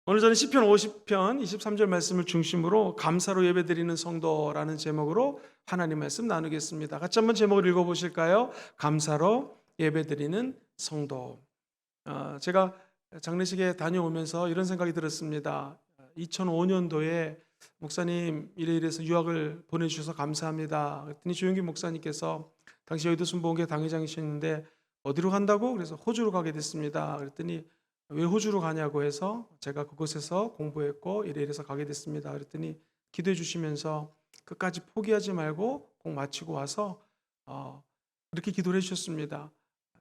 오늘 저는 시편 50편 23절 말씀을 중심으로 감사로 예배드리는 성도라는 제목으로 하나님 말씀 나누겠습니다. 같이 한번 제목을 읽어보실까요? 감사로 예배드리는 성도. 제가 장례식에 다녀오면서 이런 생각이 들었습니다. 2005년도에 목사님 이래서 유학을 보내주셔서 감사합니다. 그랬더니 조용기 목사님께서 당시 여의도 순복음교회 당회장이셨는데 어디로 간다고? 그래서 호주로 가게 됐습니다. 그랬더니 왜 호주로 가냐고 해서 제가 그곳에서 공부했고 이래서 가게 됐습니다. 그랬더니 기도해 주시면서 끝까지 포기하지 말고 꼭 마치고 와서 그렇게 기도를 해주셨습니다.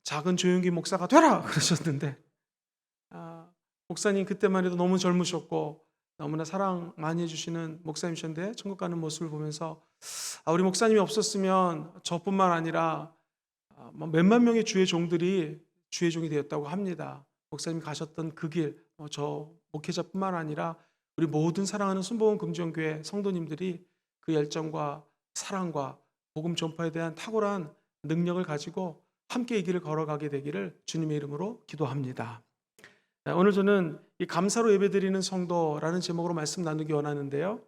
작은 조용기 목사가 되라 그러셨는데 목사님 그때만 해도 너무 젊으셨고 너무나 사랑 많이 해주시는 목사님이셨는데 천국 가는 모습을 보면서 우리 목사님이 없었으면 저뿐만 아니라 몇만 명의 주의 종들이 주의 종이 되었다고 합니다. 목사님이 가셨던 그 길, 저 목회자뿐만 아니라 우리 모든 사랑하는 순복음 금정교회 성도님들이 그 열정과 사랑과 복음 전파에 대한 탁월한 능력을 가지고 함께 이 길을 걸어가게 되기를 주님의 이름으로 기도합니다. 오늘 저는 이 감사로 예배드리는 성도라는 제목으로 말씀 나누기 원하는데요.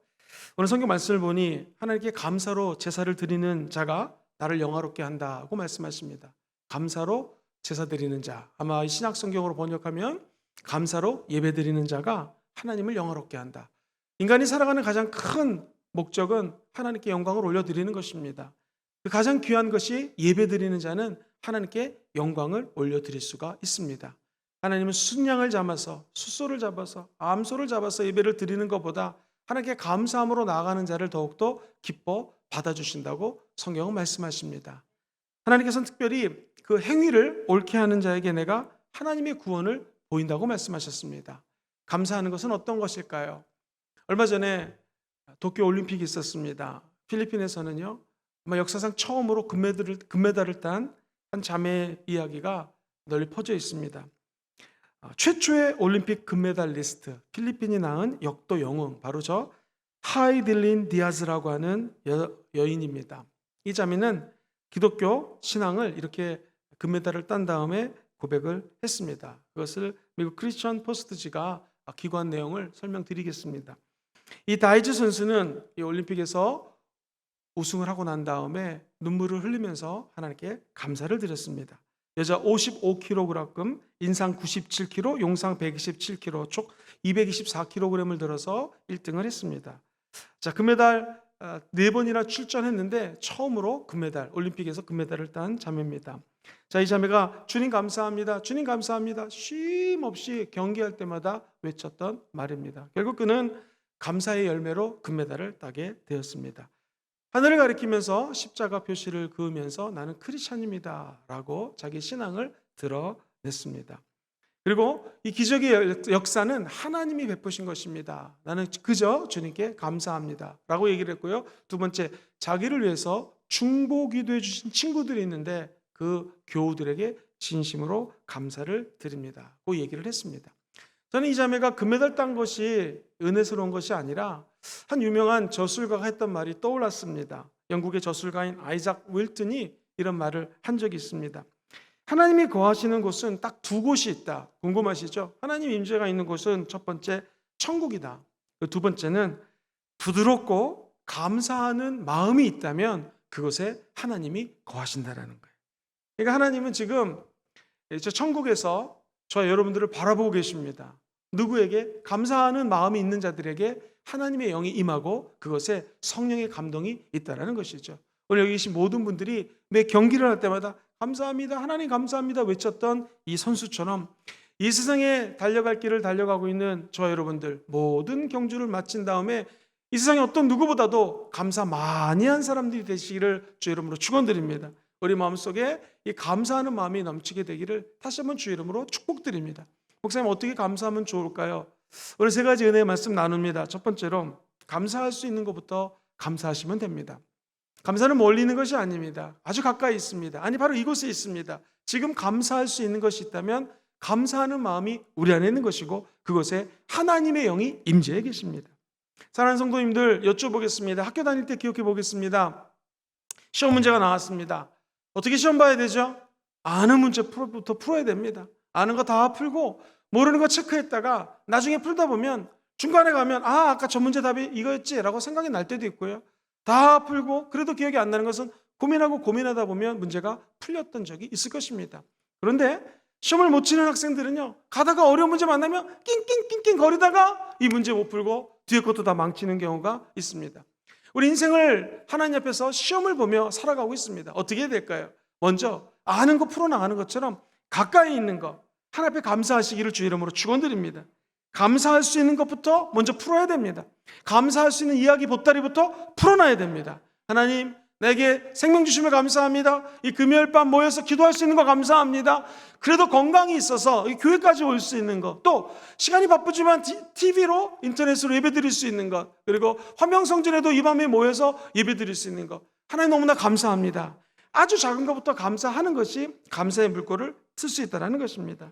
오늘 성경 말씀을 보니 하나님께 감사로 제사를 드리는 자가 나를 영화롭게 한다고 말씀하십니다. 감사로 제사 드리는 자, 아마 이 신약 성경으로 번역하면 감사로 예배 드리는 자가 하나님을 영화롭게 한다. 인간이 살아가는 가장 큰 목적은 하나님께 영광을 올려드리는 것입니다. 그 가장 귀한 것이 예배 드리는 자는 하나님께 영광을 올려드릴 수가 있습니다. 하나님은 순양을 잡아서 숫소를 잡아서 암소를 잡아서 예배를 드리는 것보다 하나님께 감사함으로 나아가는 자를 더욱더 기뻐 받아주신다고 성경은 말씀하십니다. 하나님께서는 특별히 그 행위를 옳게 하는 자에게 내가 하나님의 구원을 보인다고 말씀하셨습니다. 감사하는 것은 어떤 것일까요? 얼마 전에 도쿄올림픽이 있었습니다. 필리핀에서는요, 아마 역사상 처음으로 금메달을 딴 한 자매의 이야기가 널리 퍼져 있습니다. 최초의 올림픽 금메달리스트, 필리핀이 낳은 역도 영웅, 바로 저 하이딜린 디아즈라고 하는 여인입니다. 이 자매는 기독교 신앙을 이렇게 금메달을 딴 다음에 고백을 했습니다. 그것을 미국 크리스천 포스트지가 기관 내용을 설명드리겠습니다. 이 다이즈 선수는 이 올림픽에서 우승을 하고 난 다음에 눈물을 흘리면서 하나님께 감사를 드렸습니다. 여자 55kg, 인상 97kg, 용상 127kg, 총 224kg을 들어서 1등을 했습니다. 자, 금메달 4번이나 출전했는데 처음으로 금메달, 올림픽에서 금메달을 딴 자매입니다. 자, 이 자매가 주님 감사합니다, 주님 감사합니다, 쉼 없이 경기할 때마다 외쳤던 말입니다. 결국 그는 감사의 열매로 금메달을 따게 되었습니다. 하늘을 가리키면서 십자가 표시를 그으면서 나는 크리스찬입니다 라고 자기 신앙을 드러냈습니다. 그리고 이 기적의 역사는 하나님이 베푸신 것입니다. 나는 그저 주님께 감사합니다 라고 얘기를 했고요. 두 번째, 자기를 위해서 중보 기도해 주신 친구들이 있는데 그 교우들에게 진심으로 감사를 드립니다 고 얘기를 했습니다. 저는 이 자매가 금메달 딴 것이 은혜스러운 것이 아니라 한 유명한 저술가가 했던 말이 떠올랐습니다. 영국의 저술가인 아이작 윌튼이 이런 말을 한 적이 있습니다. 하나님이 거하시는 곳은 딱 두 곳이 있다. 궁금하시죠? 하나님 임재가 있는 곳은 첫 번째 천국이다. 두 번째는 부드럽고 감사하는 마음이 있다면 그곳에 하나님이 거하신다라는 거예요. 그러니까 하나님은 지금 저 천국에서 저와 여러분들을 바라보고 계십니다. 누구에게? 감사하는 마음이 있는 자들에게 하나님의 영이 임하고 그것에 성령의 감동이 있다는 것이죠. 오늘 여기 계신 모든 분들이 매 경기를 할 때마다 감사합니다, 하나님 감사합니다 외쳤던 이 선수처럼 이 세상에 달려갈 길을 달려가고 있는 저와 여러분들 모든 경주를 마친 다음에 이 세상에 어떤 누구보다도 감사 많이 한 사람들이 되시기를 주 이름으로 축원드립니다. 우리 마음속에 이 감사하는 마음이 넘치게 되기를 다시 한번 주 이름으로 축복드립니다. 목사님, 어떻게 감사하면 좋을까요? 오늘 세 가지 은혜의 말씀 나눕니다. 첫 번째로 감사할 수 있는 것부터 감사하시면 됩니다. 감사는 멀리 있는 것이 아닙니다. 아주 가까이 있습니다. 아니, 바로 이곳에 있습니다. 지금 감사할 수 있는 것이 있다면 감사하는 마음이 우리 안에 있는 것이고 그곳에 하나님의 영이 임재해 계십니다. 사랑하는 성도님들, 여쭤보겠습니다. 학교 다닐 때 기억해 보겠습니다. 시험 문제가 나왔습니다. 어떻게 시험 봐야 되죠? 아는 문제부터 풀어야 됩니다. 아는 거 다 풀고 모르는 거 체크했다가 나중에 풀다 보면 중간에 가면 아까 저 문제 답이 이거였지라고 생각이 날 때도 있고요. 다 풀고 그래도 기억이 안 나는 것은 고민하고 고민하다 보면 문제가 풀렸던 적이 있을 것입니다. 그런데 시험을 못 치는 학생들은요, 가다가 어려운 문제 만나면 낑낑낑낑 거리다가 이 문제 못 풀고 뒤에 것도 다 망치는 경우가 있습니다. 우리 인생을 하나님 앞에서 시험을 보며 살아가고 있습니다. 어떻게 해야 될까요? 먼저 아는 거 풀어나가는 것처럼 가까이 있는 것 하나님 앞에 감사하시기를 주 이름으로 축원드립니다. 감사할 수 있는 것부터 먼저 풀어야 됩니다. 감사할 수 있는 이야기 보따리부터 풀어놔야 됩니다. 하나님, 내게 생명 주심을 감사합니다. 이 금요일 밤 모여서 기도할 수 있는 거 감사합니다. 그래도 건강이 있어서 교회까지 올 수 있는 것, 또 시간이 바쁘지만 TV로 인터넷으로 예배드릴 수 있는 것, 그리고 화명성전에도 이 밤에 모여서 예배드릴 수 있는 것, 하나님 너무나 감사합니다. 아주 작은 것부터 감사하는 것이 감사의 물꼬를 틀 수 있다는 것입니다.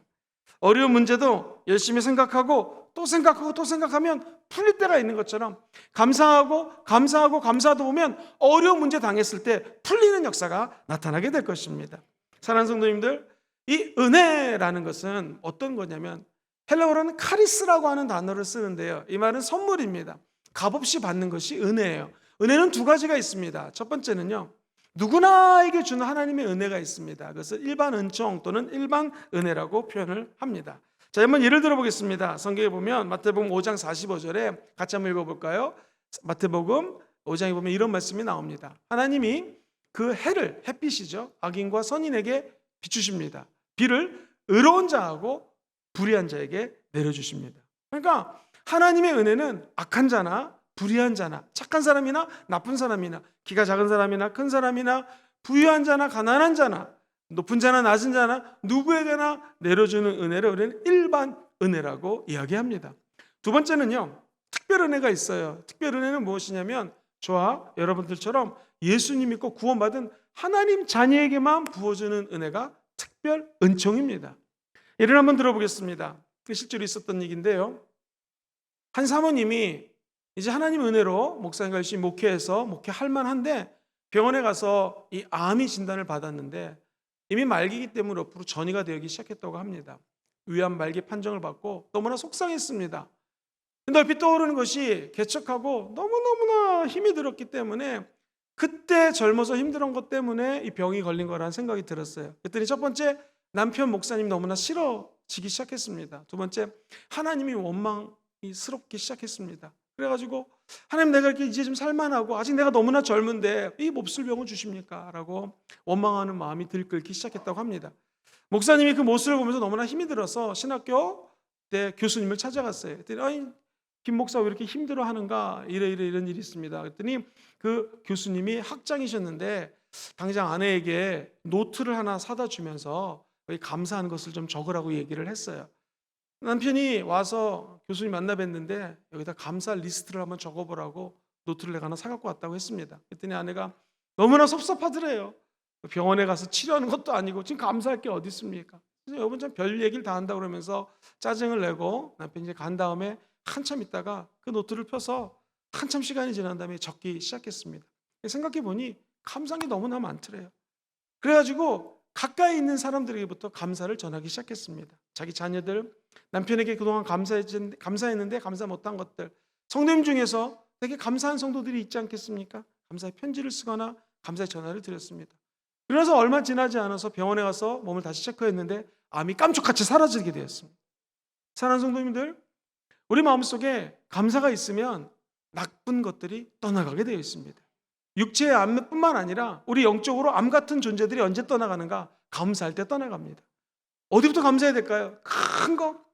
어려운 문제도 열심히 생각하고 또 생각하고 또 생각하면 풀릴 때가 있는 것처럼 감사하다 보면 어려운 문제 당했을 때 풀리는 역사가 나타나게 될 것입니다. 사랑하는 성도님들, 이 은혜라는 것은 어떤 거냐면 헬라어로는 카리스라고 하는 단어를 쓰는데요, 이 말은 선물입니다. 값없이 받는 것이 은혜예요. 은혜는 두 가지가 있습니다. 첫 번째는요, 누구나에게 주는 하나님의 은혜가 있습니다. 그것을 일반 은총 또는 일반 은혜라고 표현을 합니다. 자, 한번 예를 들어보겠습니다. 성경에 보면 마태복음 5장 45절에 같이 한번 읽어볼까요? 마태복음 5장에 보면 이런 말씀이 나옵니다. 하나님이 그 해를, 햇빛이죠, 악인과 선인에게 비추십니다. 비를 의로운 자하고 불의한 자에게 내려주십니다. 그러니까 하나님의 은혜는 악한 자나 불의한 자나 착한 사람이나 나쁜 사람이나 키가 작은 사람이나 큰 사람이나 부유한 자나 가난한 자나 높은 자나 낮은 자나 누구에게나 내려주는 은혜를 우리는 일반 은혜라고 이야기합니다. 두 번째는요, 특별 은혜가 있어요. 특별 은혜는 무엇이냐면 저와 여러분들처럼 예수님 믿고 구원받은 하나님 자녀에게만 부어주는 은혜가 특별 은총입니다. 예를 한번 들어보겠습니다. 실제로 있었던 얘기인데요, 한 사모님이 이제 하나님 은혜로 목사님과 열심히 목회해서 목회할 만한데 병원에 가서 이 암이 진단을 받았는데 이미 말기이기 때문에 앞으로 전이가 되기 시작했다고 합니다. 위암 말기 판정을 받고 너무나 속상했습니다. 근데 얼핏 떠오르는 것이 개척하고 너무너무나 힘이 들었기 때문에 그때 젊어서 힘들은 것 때문에 이 병이 걸린 거라는 생각이 들었어요. 그랬더니 첫 번째, 남편 목사님이 너무나 싫어지기 시작했습니다. 두 번째, 하나님이 원망스럽기 시작했습니다. 그래가지고 하나님, 내가 이렇게 이제 좀 살만하고 아직 내가 너무나 젊은데 이 몹쓸 병을 주십니까? 라고 원망하는 마음이 들끓기 시작했다고 합니다. 목사님이 그 모습을 보면서 너무나 힘이 들어서 신학교 때 교수님을 찾아갔어요. 그랬더니 아니, 김 목사 왜 이렇게 힘들어하는가? 이런 일이 있습니다. 그랬더니 그 교수님이 학장이셨는데 당장 아내에게 노트를 하나 사다 주면서 감사하는 것을 좀 적으라고 얘기를 했어요. 남편이 와서 교수님 만나 뵀는데 여기다 감사 리스트를 한번 적어보라고 노트를 내가 하나 사갖고 왔다고 했습니다. 그랬더니 아내가 너무나 섭섭하더래요. 병원에 가서 치료하는 것도 아니고 지금 감사할 게 어디 있습니까? 그래서 여러분 좀 별 얘기를 다 한다고 그러면서 짜증을 내고 남편이 이제 간 다음에 한참 있다가 그 노트를 펴서 한참 시간이 지난 다음에 적기 시작했습니다. 생각해 보니 감사한 게 너무나 많더래요. 그래가지고 가까이 있는 사람들에게부터 감사를 전하기 시작했습니다. 자기 자녀들, 남편에게 그동안 감사했는데 감사 못한 것들, 성도님 중에서 되게 감사한 성도들이 있지 않겠습니까? 감사의 편지를 쓰거나 감사의 전화를 드렸습니다. 그래서 얼마 지나지 않아서 병원에 가서 몸을 다시 체크했는데 암이 깜짝같이 사라지게 되었습니다. 사랑하는 성도님들, 우리 마음속에 감사가 있으면 나쁜 것들이 떠나가게 되어 있습니다. 육체의 암뿐만 아니라 우리 영적으로 암 같은 존재들이 언제 떠나가는가? 감사할 때 떠나갑니다. 어디부터 감사해야 될까요? 큰 거,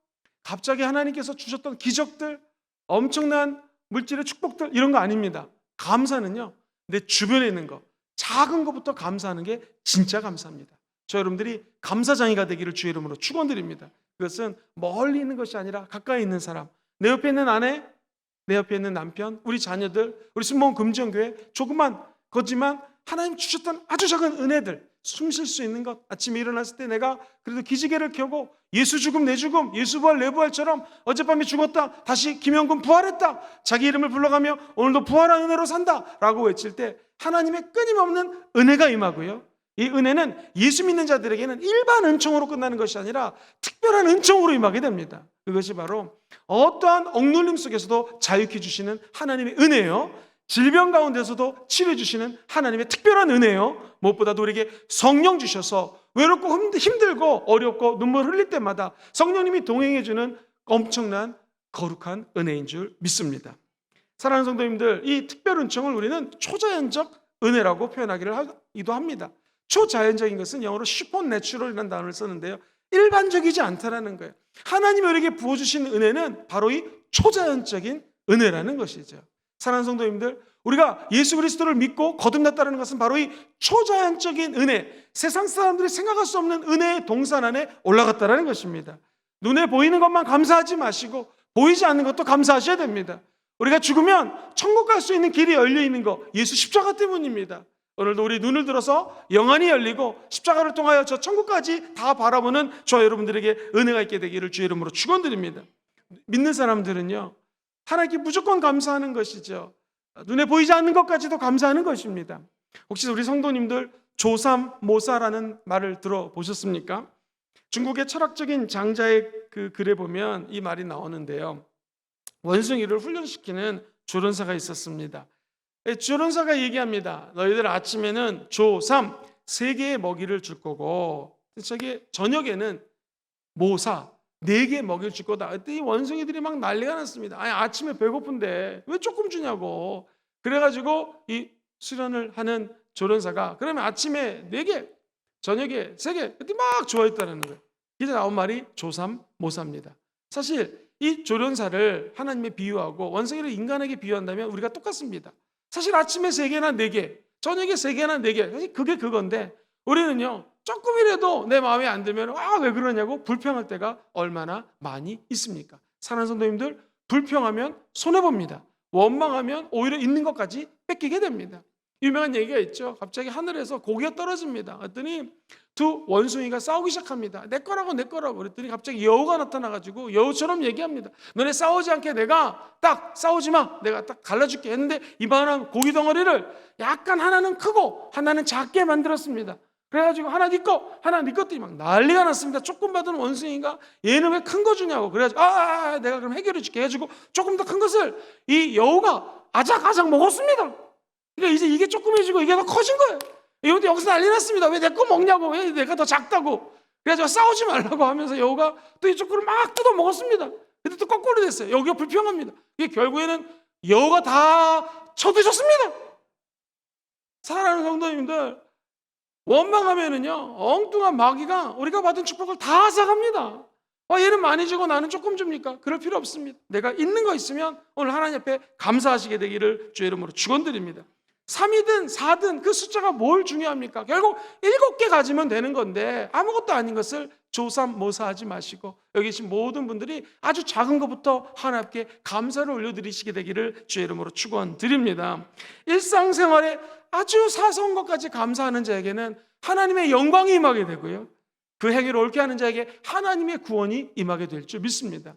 갑자기 하나님께서 주셨던 기적들, 엄청난 물질의 축복들, 이런 거 아닙니다. 감사는요, 내 주변에 있는 거, 작은 것부터 감사하는 게 진짜 감사합니다. 저 여러분들이 감사장이가 되기를 주의 이름으로 축원드립니다. 그것은 멀리 있는 것이 아니라 가까이 있는 사람, 내 옆에 있는 아내, 내 옆에 있는 남편, 우리 자녀들, 우리 순복음 금정교회, 조그만 거지만 하나님 주셨던 아주 작은 은혜들, 숨 쉴 수 있는 것, 아침에 일어났을 때 내가 그래도 기지개를 켜고 예수 죽음 내 죽음, 예수 부활 내 부활처럼 어젯밤에 죽었다 다시 김영군 부활했다, 자기 이름을 불러가며 오늘도 부활한 은혜로 산다 라고 외칠 때 하나님의 끊임없는 은혜가 임하고요, 이 은혜는 예수 믿는 자들에게는 일반 은총으로 끝나는 것이 아니라 특별한 은총으로 임하게 됩니다. 그것이 바로 어떠한 억눌림 속에서도 자유케 주시는 하나님의 은혜요, 질병 가운데서도 치료해 주시는 하나님의 특별한 은혜요, 무엇보다도 우리에게 성령 주셔서 외롭고 힘들고 어렵고 눈물 흘릴 때마다 성령님이 동행해 주는 엄청난 거룩한 은혜인 줄 믿습니다. 사랑하는 성도님들, 이 특별 은총을 우리는 초자연적 은혜라고 표현하기도 합니다. 초자연적인 것은 영어로 슈퍼내추럴이라는 단어를 쓰는데요, 일반적이지 않다라는 거예요. 하나님이 우리에게 부어주신 은혜는 바로 이 초자연적인 은혜라는 것이죠. 사랑하는 성도님들, 우리가 예수 그리스도를 믿고 거듭났다는 것은 바로 이 초자연적인 은혜, 세상 사람들이 생각할 수 없는 은혜의 동산 안에 올라갔다는 것입니다. 눈에 보이는 것만 감사하지 마시고 보이지 않는 것도 감사하셔야 됩니다. 우리가 죽으면 천국 갈 수 있는 길이 열려있는 것, 예수 십자가 때문입니다. 오늘도 우리 눈을 들어서 영안이 열리고 십자가를 통하여 저 천국까지 다 바라보는 저와 여러분들에게 은혜가 있게 되기를 주의 이름으로 축원드립니다. 믿는 사람들은요, 하나님께 무조건 감사하는 것이죠. 눈에 보이지 않는 것까지도 감사하는 것입니다. 혹시 우리 성도님들 조삼모사라는 말을 들어보셨습니까? 중국의 철학적인 장자의 그 글에 보면 이 말이 나오는데요, 원숭이를 훈련시키는 조련사가 있었습니다. 조련사가 얘기합니다. 너희들 아침에는 조삼 3개의 먹이를 줄 거고 저녁에는 모사 4개의 먹이를 줄 거다. 그때 이 원숭이들이 막 난리가 났습니다. 아니, 아침에 배고픈데 왜 조금 주냐고. 그래가지고 이 수련을 하는 조련사가 그러면 아침에 4개, 저녁에 3개, 그때 막 좋아했다는 거예요. 이제 나온 말이 조삼모사입니다. 사실 이 조련사를 하나님에 비유하고 원숭이를 인간에게 비유한다면 우리가 똑같습니다. 사실 아침에 3개나 4개, 저녁에 3개나 4개, 사실 그게 그건데 우리는요, 조금이라도 내 마음에 안 들면 왜 그러냐고 불평할 때가 얼마나 많이 있습니까? 사랑하는 성도님들, 불평하면 손해봅니다. 원망하면 오히려 있는 것까지 뺏기게 됩니다. 유명한 얘기가 있죠. 갑자기 하늘에서 고기가 떨어집니다. 그랬더니 두 원숭이가 싸우기 시작합니다. 내 거라고 내 거라고. 그랬더니 갑자기 여우가 나타나가지고 여우처럼 얘기합니다. 너네 싸우지 않게 내가 딱 싸우지 마. 내가 딱 갈라줄게 했는데 이만한 고기 덩어리를 약간 하나는 크고 하나는 작게 만들었습니다. 그래가지고 하나 네 거, 하나 네 것들이 막 난리가 났습니다. 조금 받은 원숭이가 얘는 왜 큰 거 주냐고. 그래가지고 내가 그럼 해결해 줄게 해가지고 조금 더 큰 것을 이 여우가 아작아작 먹었습니다. 그러니까 이제 이게 조그매지고 이게 더 커진 거예요. 여우도 여기서 난리 났습니다. 왜 내 거 먹냐고. 왜 내가 더 작다고. 그래가지고 싸우지 말라고 하면서 여우가 또 이쪽으로 막 뜯어 먹었습니다. 근데 또 거꾸로 됐어요. 여우가 불평합니다. 이게 결국에는 여우가 다 쳐드셨습니다. 사랑하는 성도님들, 원망하면은요, 엉뚱한 마귀가 우리가 받은 축복을 다 앗아갑니다. 얘는 많이 주고 나는 조금 줍니까? 그럴 필요 없습니다. 내가 있는 거 있으면 오늘 하나님 앞에 감사하시게 되기를 주의 이름으로 축원드립니다. 3이든 4든 그 숫자가 뭘 중요합니까? 결국 7개 가지면 되는 건데 아무것도 아닌 것을 조삼모사하지 마시고 여기 계신 모든 분들이 아주 작은 것부터 하나님께 감사를 올려드리시게 되기를 주의 이름으로 축원드립니다. 일상생활에 아주 사소한 것까지 감사하는 자에게는 하나님의 영광이 임하게 되고요, 그 행위를 옳게 하는 자에게 하나님의 구원이 임하게 될 줄 믿습니다.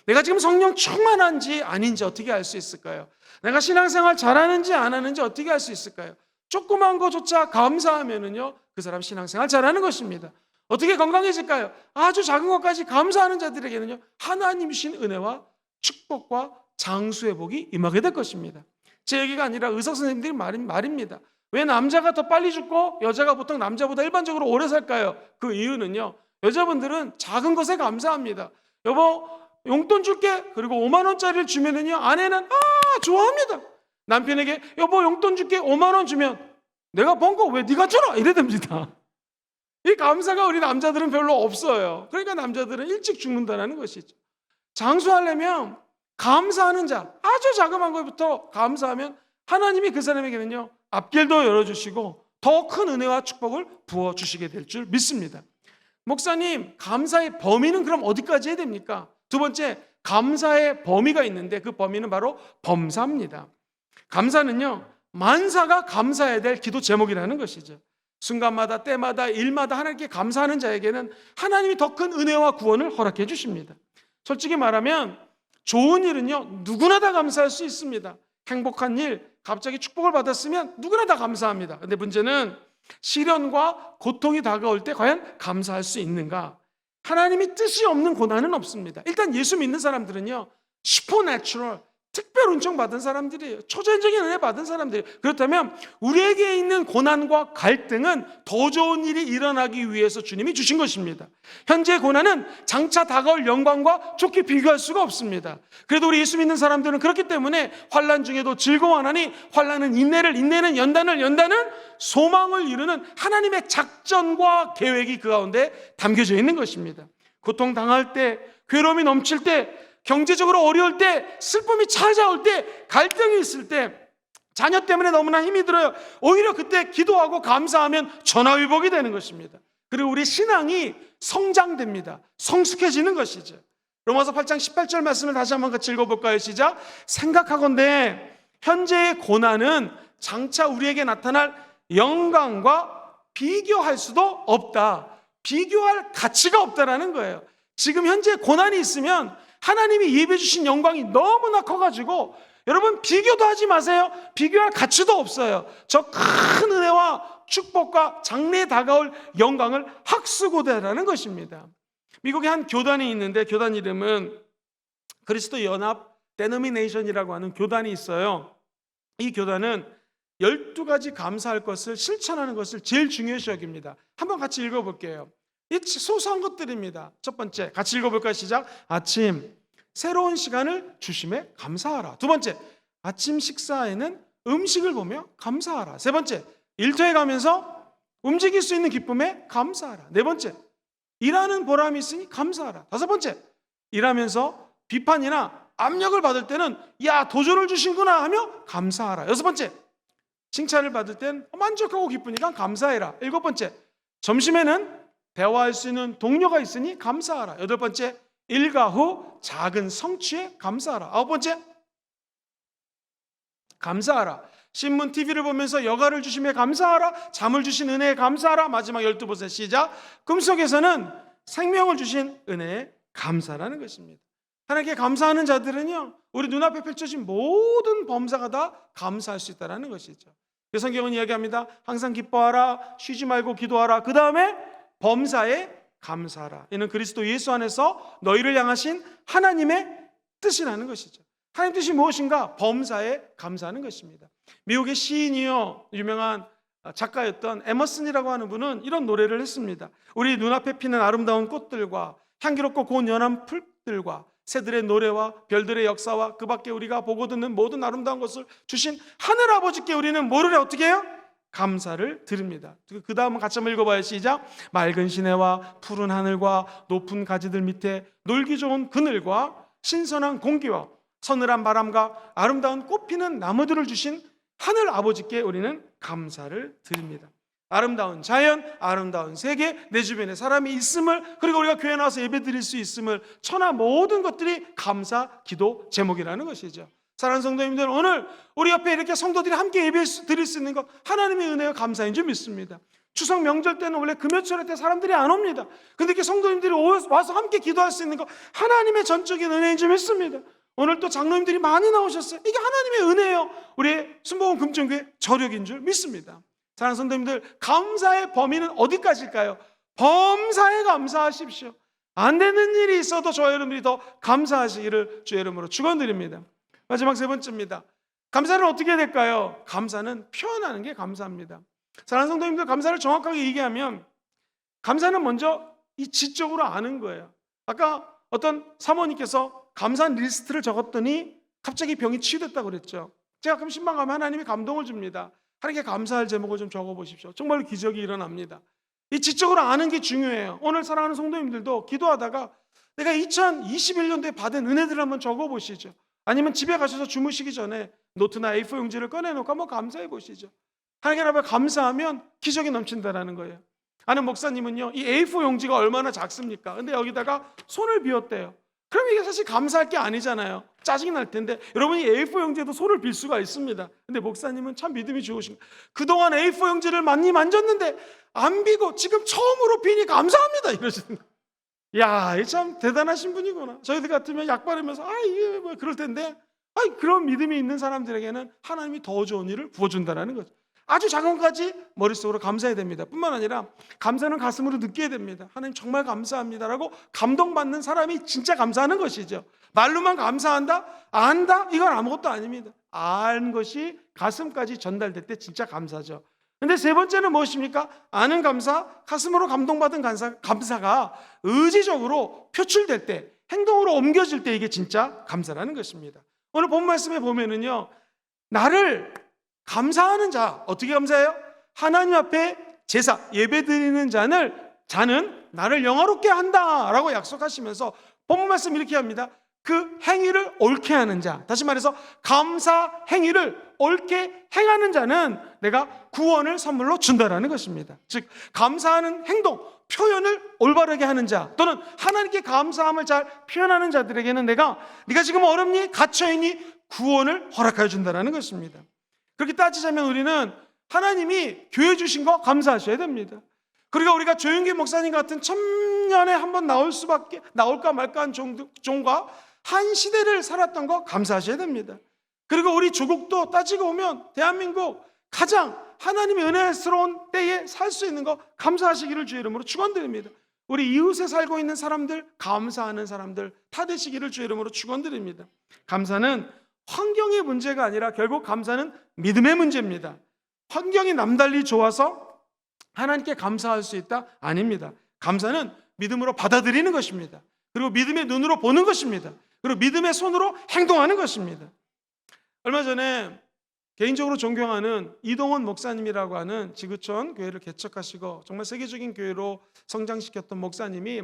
내가 지금 성령 충만한지 아닌지 어떻게 알 수 있을까요? 내가 신앙생활 잘하는지 안 하는지 어떻게 알 수 있을까요? 조그만 거조차 감사하면은요, 그 사람 신앙생활 잘하는 것입니다. 어떻게 건강해질까요? 아주 작은 것까지 감사하는 자들에게는요, 하나님이신 은혜와 축복과 장수의 복이 임하게 될 것입니다. 제 얘기가 아니라 의사 선생님들이 말입니다. 왜 남자가 더 빨리 죽고 여자가 보통 남자보다 일반적으로 오래 살까요? 그 이유는요, 여자분들은 작은 것에 감사합니다. 여보 용돈 줄게. 그리고 5만 원짜리를 주면은요, 아내는 좋아합니다. 남편에게 여보 용돈 줄게 5만 원 주면 내가 번 거 왜 네가 줘라 이래 됩니다. 이 감사가 우리 남자들은 별로 없어요. 그러니까 남자들은 일찍 죽는다는 것이죠. 장수하려면 감사하는 자, 아주 자그마한 것부터 감사하면 하나님이 그 사람에게는요, 앞길도 열어주시고 더 큰 은혜와 축복을 부어주시게 될 줄 믿습니다. 목사님, 감사의 범위는 그럼 어디까지 해야 됩니까? 두 번째, 감사의 범위가 있는데 그 범위는 바로 범사입니다. 감사는요, 만사가 감사해야 될 기도 제목이라는 것이죠. 순간마다 때마다 일마다 하나님께 감사하는 자에게는 하나님이 더 큰 은혜와 구원을 허락해 주십니다. 솔직히 말하면 좋은 일은요, 누구나 다 감사할 수 있습니다. 행복한 일, 갑자기 축복을 받았으면 누구나 다 감사합니다. 근데 문제는 시련과 고통이 다가올 때 과연 감사할 수 있는가? 하나님이 뜻이 없는 고난은 없습니다. 일단 예수 믿는 사람들은요, 슈퍼내추럴, 특별 은총 받은 사람들이에요. 초자연적인 은혜 받은 사람들이에요. 그렇다면 우리에게 있는 고난과 갈등은 더 좋은 일이 일어나기 위해서 주님이 주신 것입니다. 현재의 고난은 장차 다가올 영광과 좋게 비교할 수가 없습니다. 그래도 우리 예수 믿는 사람들은 그렇기 때문에 환난 중에도 즐거워하나니 환난은 인내를, 인내는 연단을, 연단은 소망을 이루는 하나님의 작전과 계획이 그 가운데 담겨져 있는 것입니다. 고통 당할 때, 괴로움이 넘칠 때, 경제적으로 어려울 때, 슬픔이 찾아올 때, 갈등이 있을 때, 자녀 때문에 너무나 힘이 들어요. 오히려 그때 기도하고 감사하면 전화위복이 되는 것입니다. 그리고 우리 신앙이 성장됩니다. 성숙해지는 것이죠. 로마서 8장 18절 말씀을 다시 한번 같이 읽어볼까요? 시작. 생각하건대 현재의 고난은 장차 우리에게 나타날 영광과 비교할 수도 없다. 비교할 가치가 없다라는 거예요. 지금 현재 고난이 있으면 하나님이 예비해 주신 영광이 너무나 커가지고 여러분 비교도 하지 마세요. 비교할 가치도 없어요. 저 큰 은혜와 축복과 장래에 다가올 영광을 학수고대라는 것입니다. 미국에 한 교단이 있는데 교단 이름은 그리스도 연합 데노미네이션이라고 하는 교단이 있어요. 이 교단은 12가지 감사할 것을 실천하는 것을 제일 중요시 여깁니다. 한번 같이 읽어볼게요. 이 소소한 것들입니다. 첫 번째, 같이 읽어볼까요? 시작. 아침, 새로운 시간을 주심에 감사하라. 두 번째, 아침 식사에는 음식을 보며 감사하라. 세 번째, 일터에 가면서 움직일 수 있는 기쁨에 감사하라. 네 번째, 일하는 보람이 있으니 감사하라. 다섯 번째, 일하면서 비판이나 압력을 받을 때는 야, 도전을 주신구나 하며 감사하라. 여섯 번째, 칭찬을 받을 땐 만족하고 기쁘니까 감사해라. 일곱 번째, 점심에는 대화할 수 있는 동료가 있으니 감사하라. 여덟 번째, 일과 후 작은 성취에 감사하라. 아홉 번째, 감사하라. 신문, TV를 보면서 여가를 주심에 감사하라. 잠을 주신 은혜에 감사하라. 마지막 12번째 시작. 꿈속에서는 생명을 주신 은혜에 감사라는 것입니다. 하나님께 감사하는 자들은요, 우리 눈앞에 펼쳐진 모든 범사가 다 감사할 수 있다는 것이죠. 성경은 이야기합니다. 항상 기뻐하라. 쉬지 말고 기도하라. 그 다음에 범사에 감사하라. 이는 그리스도 예수 안에서 너희를 향하신 하나님의 뜻이라는 것이죠. 하나님 뜻이 무엇인가? 범사에 감사하는 것입니다. 미국의 시인이요, 유명한 작가였던 에머슨이라고 하는 분은 이런 노래를 했습니다. 우리 눈앞에 피는 아름다운 꽃들과 향기롭고 고운 연한 풀들과 새들의 노래와 별들의 역사와 그 밖에 우리가 보고 듣는 모든 아름다운 것을 주신 하늘 아버지께 우리는 뭐를 어떻게 해요? 감사를 드립니다. 그 다음은 같이 한번 읽어봐요. 시작. 맑은 시내와 푸른 하늘과 높은 가지들 밑에 놀기 좋은 그늘과 신선한 공기와 서늘한 바람과 아름다운 꽃피는 나무들을 주신 하늘 아버지께 우리는 감사를 드립니다. 아름다운 자연, 아름다운 세계, 내 주변에 사람이 있음을, 그리고 우리가 교회 나와서 예배 드릴 수 있음을, 천하 모든 것들이 감사 기도 제목이라는 것이죠. 사랑하는 성도님들, 오늘 우리 옆에 이렇게 성도들이 함께 예배 드릴 수 있는 것 하나님의 은혜와 감사인 줄 믿습니다. 추석 명절 때는 원래 금요철 때 사람들이 안 옵니다. 근데 이렇게 성도님들이 와서 함께 기도할 수 있는 것 하나님의 전적인 은혜인 줄 믿습니다. 오늘 또 장로님들이 많이 나오셨어요. 이게 하나님의 은혜예요. 우리 순복음 금정교회 저력인 줄 믿습니다. 사랑하는 성도님들, 감사의 범위는 어디까지일까요? 범사에 감사하십시오. 안 되는 일이 있어도 저와 여러분들이 더 감사하시기를 주의 이름으로 축원드립니다. 마지막 세 번째입니다. 감사는 어떻게 해야 될까요? 감사는 표현하는 게 감사합니다. 사랑하는 성도님들, 감사를 정확하게 얘기하면 감사는 먼저 이 지적으로 아는 거예요. 아까 어떤 사모님께서 감사 리스트를 적었더니 갑자기 병이 치유됐다고 그랬죠. 제가 가끔 신방 가면 하나님이 감동을 줍니다. 하나님께 감사할 제목을 좀 적어보십시오. 정말 기적이 일어납니다. 이 지적으로 아는 게 중요해요. 오늘 사랑하는 성도님들도 기도하다가 내가 2021년도에 받은 은혜들을 한번 적어보시죠. 아니면 집에 가셔서 주무시기 전에 노트나 A4 용지를 꺼내놓고 한번 감사해 보시죠. 하나님 앞에 감사하면 기적이 넘친다는 거예요. 아는 목사님은요, 이 A4 용지가 얼마나 작습니까? 근데 여기다가 손을 비웠대요. 그럼 이게 사실 감사할 게 아니잖아요. 짜증이 날 텐데 여러분이 A4 용지에도 손을 빌 수가 있습니다. 근데 목사님은 참 믿음이 좋으신 거예요. 그동안 A4 용지를 많이 만졌는데 안 비고 지금 처음으로 비니 감사합니다 이러시는 거예요. 야, 참 대단하신 분이구나. 저희들 같으면 약 바르면서 이게 뭐 그럴 텐데 그런 믿음이 있는 사람들에게는 하나님이 더 좋은 일을 부어준다는 거죠. 아주 작은 것까지 머릿속으로 감사해야 됩니다. 뿐만 아니라 감사는 가슴으로 느껴야 됩니다. 하나님 정말 감사합니다라고 감동받는 사람이 진짜 감사하는 것이죠. 말로만 감사한다? 안다? 이건 아무것도 아닙니다. 아는 것이 가슴까지 전달될 때 진짜 감사죠. 근데 세 번째는 무엇입니까? 아는 감사, 가슴으로 감동받은 감사가 의지적으로 표출될 때, 행동으로 옮겨질 때 이게 진짜 감사라는 것입니다. 오늘 본 말씀에 보면은요, 나를 감사하는 자, 어떻게 감사해요? 하나님 앞에 제사, 예배드리는 자는 나를 영화롭게 한다라고 약속하시면서 본문 말씀 이렇게 합니다. 그 행위를 옳게 하는 자, 다시 말해서 감사 행위를 옳게 행하는 자는 내가 구원을 선물로 준다라는 것입니다. 즉 감사하는 행동, 표현을 올바르게 하는 자, 또는 하나님께 감사함을 잘 표현하는 자들에게는 네가 지금 어렵니? 갇혀있니? 구원을 허락하여 준다라는 것입니다. 그렇게 따지자면 우리는 하나님이 교회 주신 거 감사하셔야 됩니다. 그러니까 우리가 조윤기 목사님 같은 천년에 한 번 나올까 말까한 종과 한 시대를 살았던 거 감사하셔야 됩니다. 그리고 우리 조국도 따지고 보면 대한민국 가장 하나님의 은혜스러운 때에 살 수 있는 거 감사하시기를 주의 이름으로 축원드립니다. 우리 이웃에 살고 있는 사람들, 감사하는 사람들 다 되시기를 주의 이름으로 축원드립니다. 감사는 환경의 문제가 아니라 결국 감사는 믿음의 문제입니다. 환경이 남달리 좋아서 하나님께 감사할 수 있다? 아닙니다. 감사는 믿음으로 받아들이는 것입니다. 그리고 믿음의 눈으로 보는 것입니다. 그리고 믿음의 손으로 행동하는 것입니다. 얼마 전에 개인적으로 존경하는 이동원 목사님이라고 하는 지구촌 교회를 개척하시고 정말 세계적인 교회로 성장시켰던 목사님이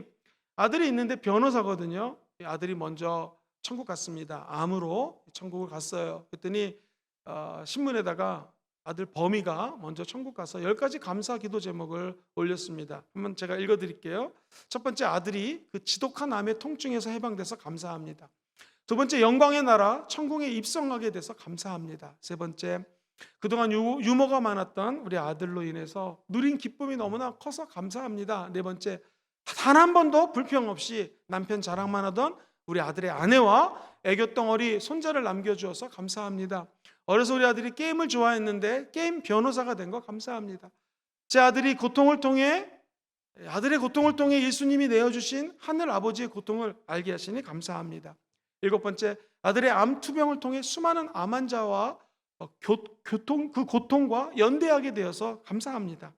아들이 있는데 변호사거든요. 아들이 먼저 천국 갔습니다. 암으로 천국을 갔어요. 그랬더니 신문에다가 아들 범이가 먼저 천국 가서 10가지 감사 기도 제목을 올렸습니다. 한번 제가 읽어드릴게요. 첫 번째, 아들이 그 지독한 암의 통증에서 해방돼서 감사합니다. 두 번째, 영광의 나라 천국에 입성하게 돼서 감사합니다. 세 번째, 그동안 유머가 많았던 우리 아들로 인해서 누린 기쁨이 너무나 커서 감사합니다. 네 번째, 단 한 번도 불평 없이 남편 자랑만 하던 우리 아들의 아내와 애교덩어리 손자를 남겨주어서 감사합니다. 어려서 우리 아들이 게임을 좋아했는데 게임 변호사가 된 거 감사합니다. 제 아들의 고통을 통해 예수님이 내어주신 하늘 아버지의 고통을 알게 하시니 감사합니다. 일곱 번째, 아들의 암 투병을 통해 수많은 암 환자와 그 고통과 연대하게 되어서 감사합니다.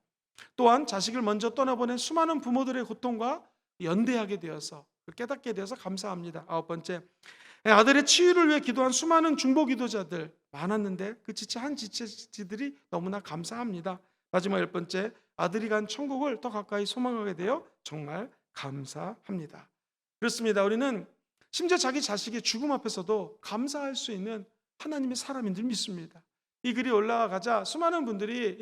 또한 자식을 먼저 떠나보낸 수많은 부모들의 고통과 연대하게 되어서 깨닫게 되어서 감사합니다. 아홉 번째, 아들의 치유를 위해 기도한 수많은 중보 기도자들 많았는데 그 지체한 지체들이 너무나 감사합니다. 마지막 열 번째, 아들이 간 천국을 더 가까이 소망하게 되어 정말 감사합니다. 그렇습니다. 우리는 심지어 자기 자식의 죽음 앞에서도 감사할 수 있는 하나님의 사람인 줄 믿습니다. 이 글이 올라가자 수많은 분들이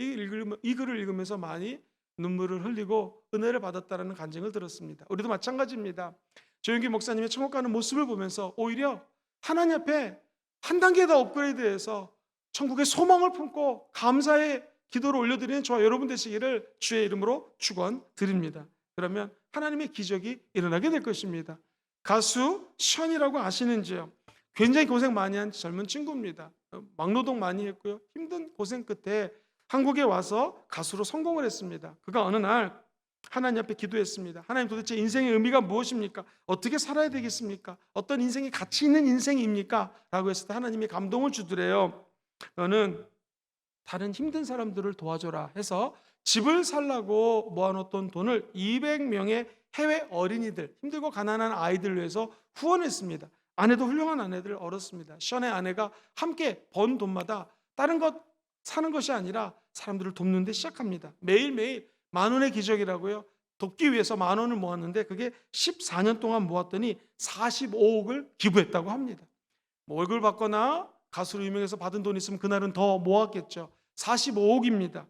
이 글을 읽으면서 많이 눈물을 흘리고 은혜를 받았다는 간증을 들었습니다. 우리도 마찬가지입니다. 조윤기 목사님의 천국 가는 모습을 보면서 오히려 하나님 앞에 한 단계 더 업그레이드해서 천국의 소망을 품고 감사의 기도를 올려드리는 저와 여러분 되시기를 주의 이름으로 축원드립니다. 그러면 하나님의 기적이 일어나게 될 것입니다. 가수 션이라고 아시는지요? 굉장히 고생 많이 한 젊은 친구입니다. 막노동 많이 했고요. 힘든 고생 끝에 한국에 와서 가수로 성공을 했습니다. 그가 어느 날 하나님 앞에 기도했습니다. 하나님, 도대체 인생의 의미가 무엇입니까? 어떻게 살아야 되겠습니까? 어떤 인생이 가치 있는 인생입니까? 라고 했을 때 하나님이 감동을 주더래요. 너는 다른 힘든 사람들을 도와줘라 해서 집을 살라고 모아놓던 돈을 200명의 해외 어린이들, 힘들고 가난한 아이들을 위해서 후원했습니다. 아내도 훌륭한 아내들을 얻었습니다. 션의 아내가 함께 번 돈마다 다른 것 사는 것이 아니라 사람들을 돕는 데 시작합니다. 매일매일 10,000원의 기적이라고요. 돕기 위해서 10,000원을 모았는데 그게 14년 동안 모았더니 45억을 기부했다고 합니다. 뭐 월급을 받거나 가수로 유명해서 받은 돈이 있으면 그날은 더 모았겠죠. 45억입니다.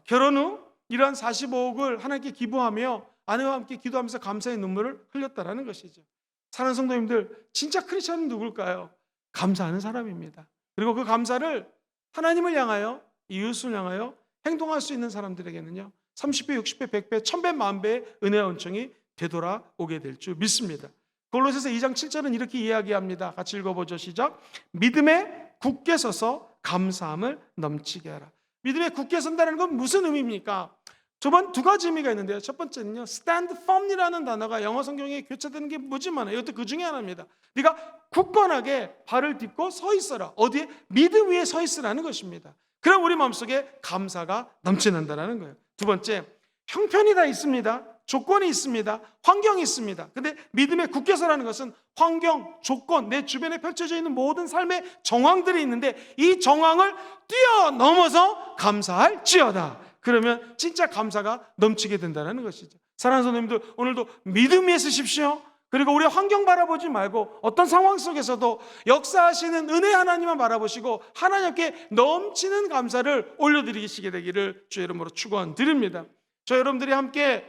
결혼 후 이러한 45억을 하나님께 기부하며 아내와 함께 기도하면서 감사의 눈물을 흘렸다라는 것이죠. 사랑하는 성도님들, 진짜 크리스천은 누굴까요? 감사하는 사람입니다. 그리고 그 감사를 하나님을 향하여, 이웃을 향하여 행동할 수 있는 사람들에게는요 30배, 60배, 100배, 1000배, 10,000배의 은혜와 은총이 되돌아오게 될 줄 믿습니다. 골로새서 2장 7절은 이렇게 이야기합니다. 같이 읽어보죠. 시작. 믿음에 굳게 서서 감사함을 넘치게 하라. 믿음에 굳게 선다는 건 무슨 의미입니까? 두 가지 의미가 있는데요. 첫 번째는요, stand firm이라는 단어가 영어 성경에 교차되는 게 무지 많아요. 이것도 그 중에 하나입니다. 네가 굳건하게 발을 딛고 서 있어라. 어디에? 믿음 위에 서 있으라는 것입니다. 그럼 우리 마음속에 감사가 넘쳐난다는 거예요. 두 번째, 형편이 다 있습니다. 조건이 있습니다. 환경이 있습니다. 근데 믿음에 굳게 서라는 것은 환경, 조건, 내 주변에 펼쳐져 있는 모든 삶의 정황들이 있는데 이 정황을 뛰어넘어서 감사할지어다. 그러면 진짜 감사가 넘치게 된다는 것이죠. 사랑하는 성도님들, 오늘도 믿음 위에 서십시오. 그리고 우리 환경 바라보지 말고 어떤 상황 속에서도 역사하시는 은혜 하나님만 바라보시고 하나님께 넘치는 감사를 올려드리시게 되기를 주의 이름으로 축원드립니다. 저 여러분들이 함께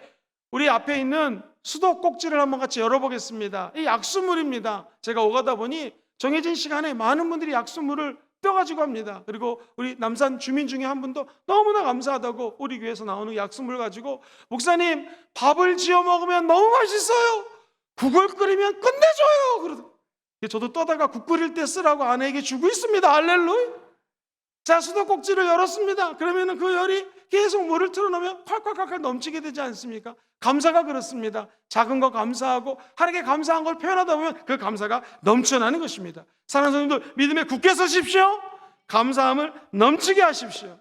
우리 앞에 있는 수도 꼭지를 한번 같이 열어보겠습니다. 이 약수물입니다. 제가 오가다 보니 정해진 시간에 많은 분들이 약수물을 떠가지고 합니다. 그리고 우리 남산 주민 중에 한 분도 너무나 감사하다고 우리 교회에서 나오는 약수물 가지고 목사님 밥을 지어 먹으면 너무 맛있어요. 국을 끓이면 끝내줘요. 그러더라고요. 저도 떠다가 국 끓일 때 쓰라고 아내에게 주고 있습니다. 할렐루야. 자, 수도꼭지를 열었습니다. 그러면 그 열이 계속 물을 틀어놓으면 콸콸콸콸 넘치게 되지 않습니까? 감사가 그렇습니다. 작은 거 감사하고 하나님께 감사한 걸 표현하다 보면 그 감사가 넘쳐나는 것입니다. 사랑하는 성도들, 믿음에 굳게 서십시오. 감사함을 넘치게 하십시오.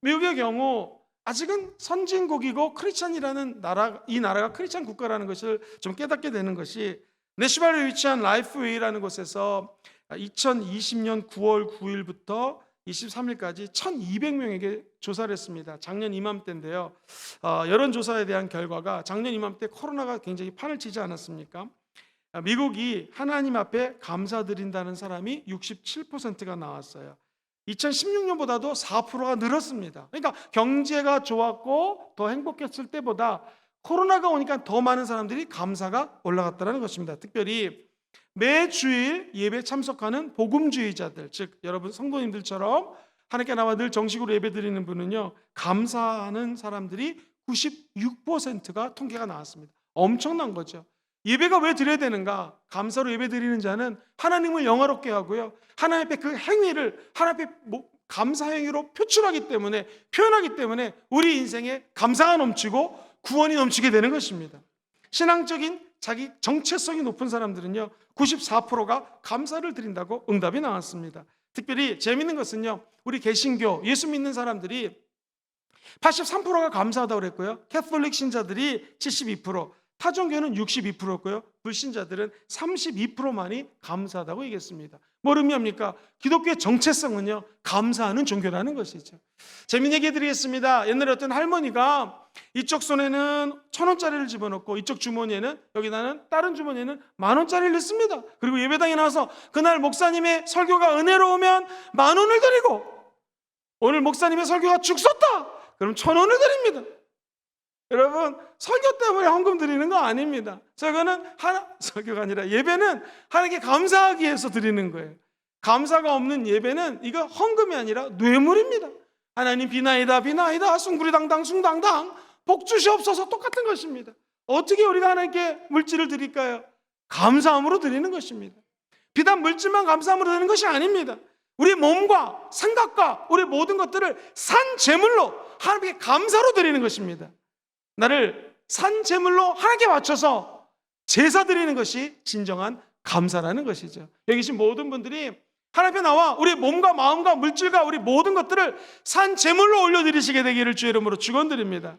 미국의 경우 아직은 선진국이고 크리스찬이라는 나라, 이 나라가 크리스찬 국가라는 것을 좀 깨닫게 되는 것이 내슈발에 위치한 라이프웨이라는 곳에서 2020년 9월 9일부터 23일까지 1200명에게 조사를 했습니다. 작년 이맘때인데요. 여론조사에 대한 결과가 작년 이맘때 코로나가 굉장히 판을 치지 않았습니까? 미국이 하나님 앞에 감사드린다는 사람이 67%가 나왔어요. 2016년보다도 4%가 늘었습니다. 그러니까 경제가 좋았고 더 행복했을 때보다 코로나가 오니까 더 많은 사람들이 감사가 올라갔다는 것입니다. 특별히 매주일 예배 참석하는 복음주의자들, 즉 여러분 성도님들처럼 하나님께 나와 늘 정식으로 예배드리는 분은요, 감사하는 사람들이 96%가 통계가 나왔습니다. 엄청난 거죠. 예배가 왜 드려야 되는가? 감사로 예배드리는 자는 하나님을 영화롭게 하고요, 하나님 앞에 그 행위를 하나님 앞에 감사 행위로 표출하기 때문에, 표현하기 때문에 우리 인생에 감사가 넘치고 구원이 넘치게 되는 것입니다. 신앙적인 자기 정체성이 높은 사람들은요, 94%가 감사를 드린다고 응답이 나왔습니다. 특별히 재미있는 것은요, 우리 개신교 예수 믿는 사람들이 83%가 감사하다고 그랬고요, 캐톨릭 신자들이 72%, 타종교는 62%였고요, 불신자들은 32%만이 감사하다고 얘기했습니다. 뭘 의미합니까? 기독교의 정체성은요, 감사하는 종교라는 것이죠. 재미있는 얘기 해드리겠습니다. 옛날에 어떤 할머니가 이쪽 손에는 1,000원짜리를 집어넣고 이쪽 주머니에는, 여기다는 다른 주머니에는 10,000원짜리를 넣습니다. 그리고 예배당에 나와서 그날 목사님의 설교가 은혜로우면 10,000원을 드리고, 오늘 목사님의 설교가 죽었다 그럼 1,000원을 드립니다. 여러분, 설교 때문에 헌금 드리는 거 아닙니다. 설교가 아니라 예배는 하나님께 감사하기 위해서 드리는 거예요. 감사가 없는 예배는 이거 헌금이 아니라 뇌물입니다. 하나님 비나이다 비나이다 숭구리당당 숭당당 복 주시옵소서, 똑같은 것입니다. 어떻게 우리가 하나님께 물질을 드릴까요? 감사함으로 드리는 것입니다. 비단 물질만 감사함으로 드리는 것이 아닙니다. 우리 몸과 생각과 우리 모든 것들을 산 제물로 하나님께 감사로 드리는 것입니다. 나를 산 제물로 하나님께 맞춰서 제사 드리는 것이 진정한 감사라는 것이죠. 여기 계신 모든 분들이 하나님 앞에 나와 우리 몸과 마음과 물질과 우리 모든 것들을 산 제물로 올려드리시게 되기를 주의 이름으로 축원드립니다.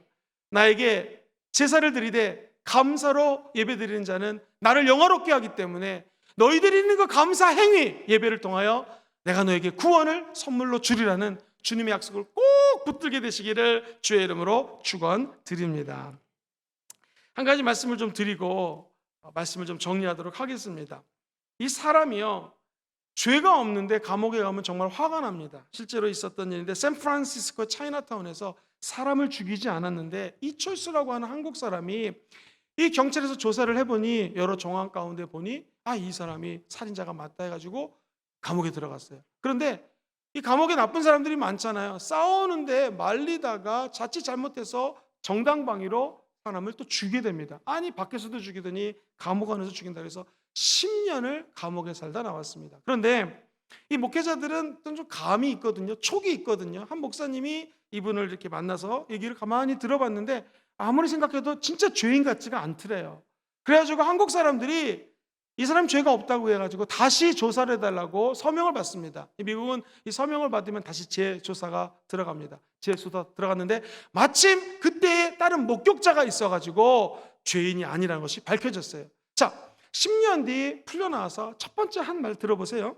나에게 제사를 드리되 감사로 예배드리는 자는 나를 영화롭게 하기 때문에 너희들이 있는 그 감사 행위, 예배를 통하여 내가 너에게 구원을 선물로 주리라는 주님의 약속을 꼭 붙들게 되시기를 주의 이름으로 축원드립니다. 한 가지 말씀을 좀 드리고 말씀을 좀 정리하도록 하겠습니다. 이 사람이요, 죄가 없는데 감옥에 가면 정말 화가 납니다. 실제로 있었던 일인데, 샌프란시스코 차이나타운에서 사람을 죽이지 않았는데 이철수라고 하는 한국 사람이 이 경찰에서 조사를 해보니 여러 정황 가운데 보니 이 사람이 살인자가 맞다 해가지고 감옥에 들어갔어요. 그런데 이 감옥에 나쁜 사람들이 많잖아요. 싸우는데 말리다가 자칫 잘못해서 정당방위로 사람을 또 죽이게 됩니다. 아니 밖에서도 죽이더니 감옥 안에서 죽인다 해서 10년을 감옥에 살다 나왔습니다. 그런데 이 목회자들은 어떤 좀 감이 있거든요. 촉이 있거든요. 한 목사님이 이분을 이렇게 만나서 얘기를 가만히 들어봤는데 아무리 생각해도 진짜 죄인 같지가 않더래요. 그래가지고 한국 사람들이 이 사람 죄가 없다고 해가지고 다시 조사를 해달라고 서명을 받습니다. 미국은 이 서명을 받으면 다시 재조사가 들어갑니다. 재수사 들어갔는데 마침 그때에 다른 목격자가 있어가지고 죄인이 아니라는 것이 밝혀졌어요. 자, 10년 뒤 풀려나와서 첫 번째 한 말 들어보세요.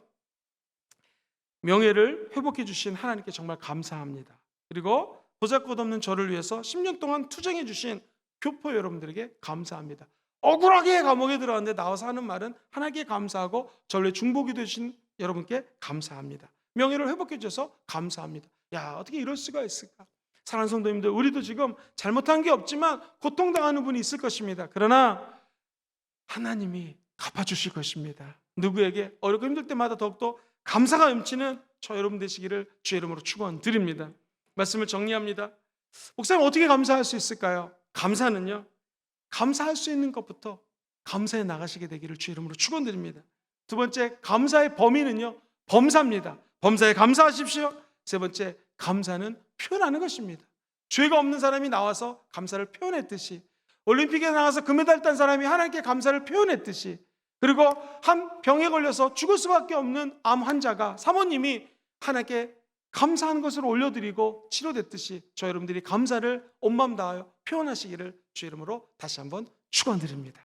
명예를 회복해 주신 하나님께 정말 감사합니다. 그리고 보잘것없는 저를 위해서 10년 동안 투쟁해 주신 교포 여러분들에게 감사합니다. 억울하게 감옥에 들어왔는데 나와서 하는 말은 하나님께 감사하고 저를 위해 중보기도 해주신 여러분께 감사합니다. 명예를 회복해 주셔서 감사합니다. 야, 어떻게 이럴 수가 있을까? 사랑하는 성도님들, 우리도 지금 잘못한 게 없지만 고통당하는 분이 있을 것입니다. 그러나 하나님이 갚아주실 것입니다. 누구에게 어렵고 힘들 때마다 더욱더 감사가 넘치는 저 여러분 되시기를 주의 이름으로 축원드립니다. 말씀을 정리합니다. 목사님, 어떻게 감사할 수 있을까요? 감사는요, 감사할 수 있는 것부터 감사해 나가시게 되기를 주의 이름으로 축원드립니다. 두 번째, 감사의 범위는요, 범사입니다. 범사에 감사하십시오. 세 번째, 감사는 표현하는 것입니다. 죄가 없는 사람이 나와서 감사를 표현했듯이, 올림픽에 나가서 금메달 딴 사람이 하나님께 감사를 표현했듯이, 그리고 한 병에 걸려서 죽을 수밖에 없는 암 환자가 사모님이 하나님께 감사하는 것을 올려드리고 치료됐듯이 저 여러분들이 감사를 온 마음 다하여 표현하시기를 주의 이름으로 다시 한번 축원드립니다.